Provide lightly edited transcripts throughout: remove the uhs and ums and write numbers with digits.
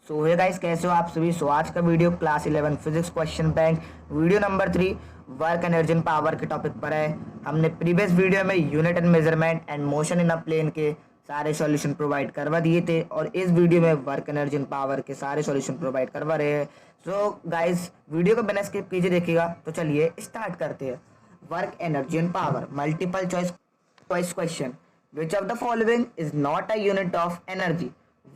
सो hey guys, कैसे हो आप सभी। आज का video class 11 physics question bank video number 3 work energy and power के टॉपिक पर है। हमने प्रीवियस वीडियो में unit and measurement and motion in a plane के सारे सॉल्यूशन प्रोवाइड करवा दिए थे और इस वीडियो में वर्क एनर्जी एंड पावर के सारे सॉल्यूशन प्रोवाइड करवा रहे हैं। सो गाइस, वीडियो को बिना स्किप कीजिए देखिएगा। तो चलिए स्टार्ट करते हैं। Work energy and power multiple choice question. Which of the following is not a unit of energy?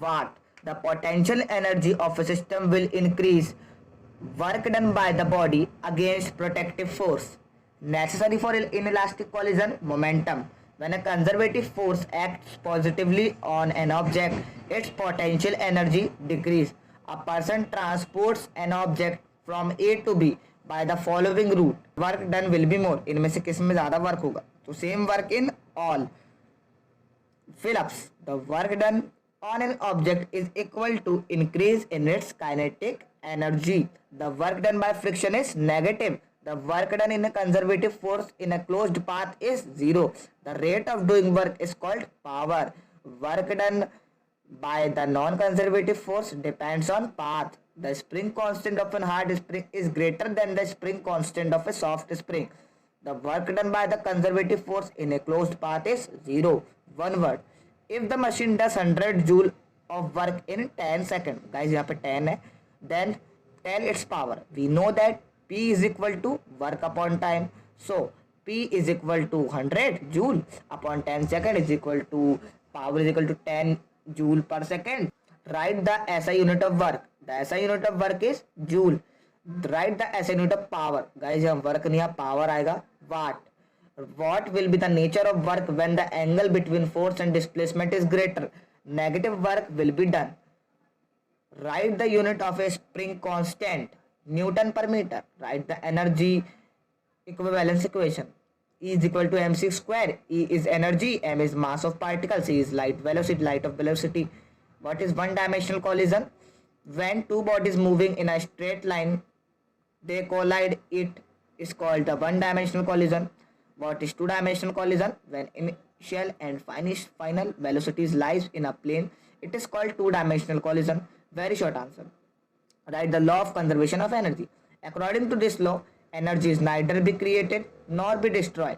Watt. The potential energy of a system will increase work done by the body against protective force. Necessary for inelastic collision. Momentum. When a conservative force acts positively on an object, its potential energy decreases. A person transports an object from A to B by the following route. Work done will be more. इनमें से किस में ज़्यादा work होगा? तो same work in all. Phillips, the work done on an object is equal to increase in its kinetic energy. The work done by friction is negative. The work done in a conservative force in a closed path is zero. The rate of doing work is called power. Work done by the non-conservative force depends on path. The spring constant of a hard spring is greater than the spring constant of a soft spring. The work done by the conservative force in a closed path is zero. One word. If the machine does 100 joule of work in 10 seconds, guys यहाँ पे 10 है, then tell its power. We know that P is equal to work upon time. So P is equal to 100 joule upon 10 second is equal to power is equal to 10 joule per second. Write the SI unit of work. The SI unit of work is joule. Write the SI unit of power. Guys यहाँ work नहीं यहाँ power आएगा watt. What will be the nature of work when the angle between force and displacement is greater? Negative work will be done. Write the unit of a spring constant. Newton per meter. Write the energy equivalence equation. E is equal to mc square. E is energy, m is mass of particle, c is light of velocity. What is one dimensional collision? When two bodies moving in a straight line, they collide, it is called the one dimensional collision. What is two dimensional collision? When initial and final velocities lies in a plane, it is called two dimensional collision. Very short answer. Write the law of conservation of energy. According to this law, energy is neither be created nor be destroyed.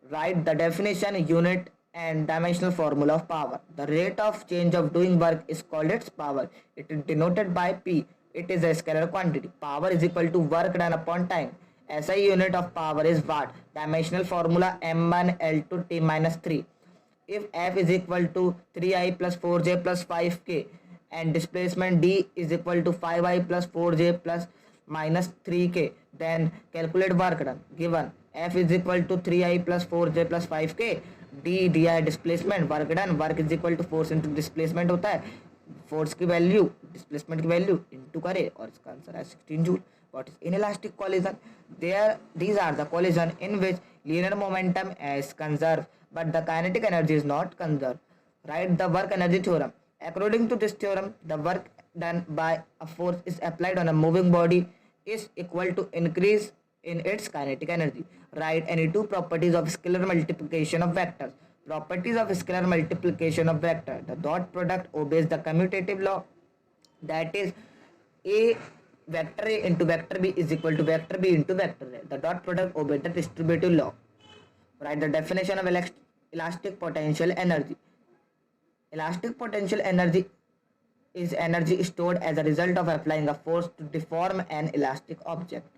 Write the definition, unit and dimensional formula of power. The rate of change of doing work is called its power. It is denoted by P. It is a scalar quantity. Power is equal to work done upon time. SI unit of power is watt. Dimensional formula m1 L2 t minus 3. If F is equal to 3i plus 4j plus 5k and displacement d is equal to 5i plus 4j plus minus 3k, then calculate work done. Given F is equal to 3i plus 4j plus 5k, d दिया है displacement, work done, work is equal to force into displacement होता है, force की value displacement की value into करे और इसका answer है 16 joule. What is inelastic collision? These are the collision in which linear momentum is conserved but the kinetic energy is not conserved. Write the work energy theorem. According to this theorem, the work done by a force is applied on a moving body is equal to increase in its kinetic energy. Write any two properties of scalar multiplication of vectors. Properties of scalar multiplication of vector. The dot product obeys the commutative law, that is A vector A into vector B is equal to vector B into vector A. The dot product obeys the distributive law. Write the definition of elastic potential energy. Elastic potential energy is energy stored as a result of applying a force to deform an elastic object.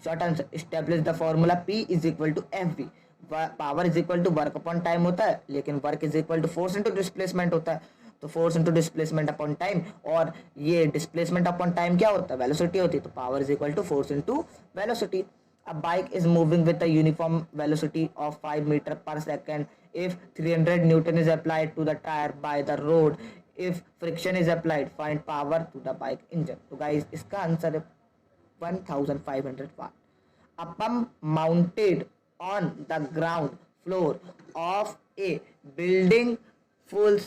Short answer. Establish the formula P is equal to FV. Power is equal to work upon time होता है, लेकिन work is equal to force into displacement होता है. तो force into displacement upon time, और ये displacement upon time क्या होता है? वेलोसिटी होती है. तो power is equal to force into velocity. A bike is moving with a uniform velocity of 5 metre per second. If 300 newton is applied to the tyre by the road, if friction is applied, find power to the bike engine. तो guys इसका answer है 1500 वाट. A pump mounted on the ground floor of a building full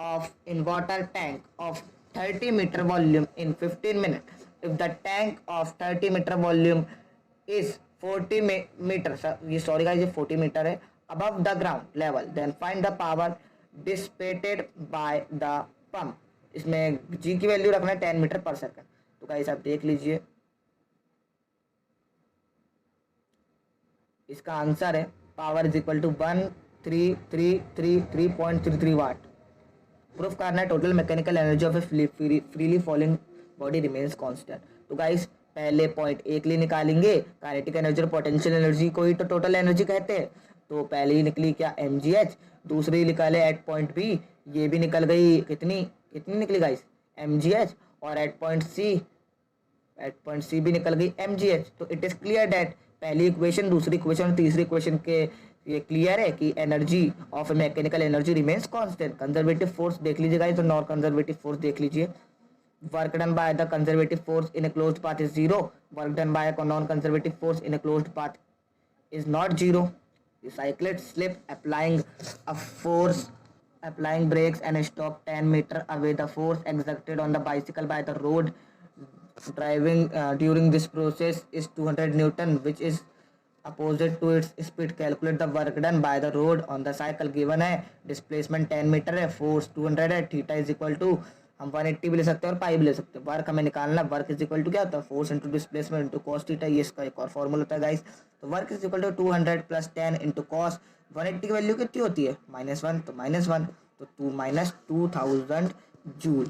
of in water tank of 30 meter volume in 15 minutes. If the tank of 30 meter volume is 40 meter, sorry guys, ये 40 meter है, above the ground level, then find the power dissipated by the pump. इसमें जी की value रखना है 10 metre पर second. तो guys आप देख लीजिए, इसका आंसर है power is equal to 1333 watt. Proof करना है total mechanical energy of a freely falling body remains constant. तो गाइस पहले पॉइंट ए के लिए निकालेंगे, काइनेटिक एनर्जी और पोटेंशियल एनर्जी को ही तो टोटल एनर्जी कहते हैं। तो पहले ही निकली क्या, mgh। दूसरी निकाले एट पॉइंट बी, ये भी निकल गई, कितनी कितनी निकली गाइस, mgh। और एट पॉइंट सी भी निकल गई mgh। तो इट इज क्लियर डेट पहली इक्वेशन, दूसरी इक्वेशन और तीसरी इक्वेशन के ये क्लियर है कि energy of mechanical energy remains constant. Conservative force देख लीजिए गाइस, तो नॉन कंजर्वेटिव फोर्स देख लीजिए। Work done by the conservative force in a closed path is zero, work done by non conservative force in a closed path is not zero. The cyclist slip applying brakes and stop 10 meter away. The force exerted on the bicycle by the road driving during this process is 200 Newton, which is opposite to its speed. Calculate the work done by the road on the cycle. Given है displacement 10 metre है, force 200 है, theta is equal to हम 180 भी ले सकते हैं और पाई भी ले सकते हैं। वर्क हमें निकालना, वर्क इज इक्वल टू क्या होता है, force into displacement into cos theta, ये इसका एक और फॉर्मूला होता है गाइस। तो work is equal to 200 plus 10 into cos. 180 की वैल्यू कितनी होती है, -1, तो -1, तो 2 - 2000 जूल।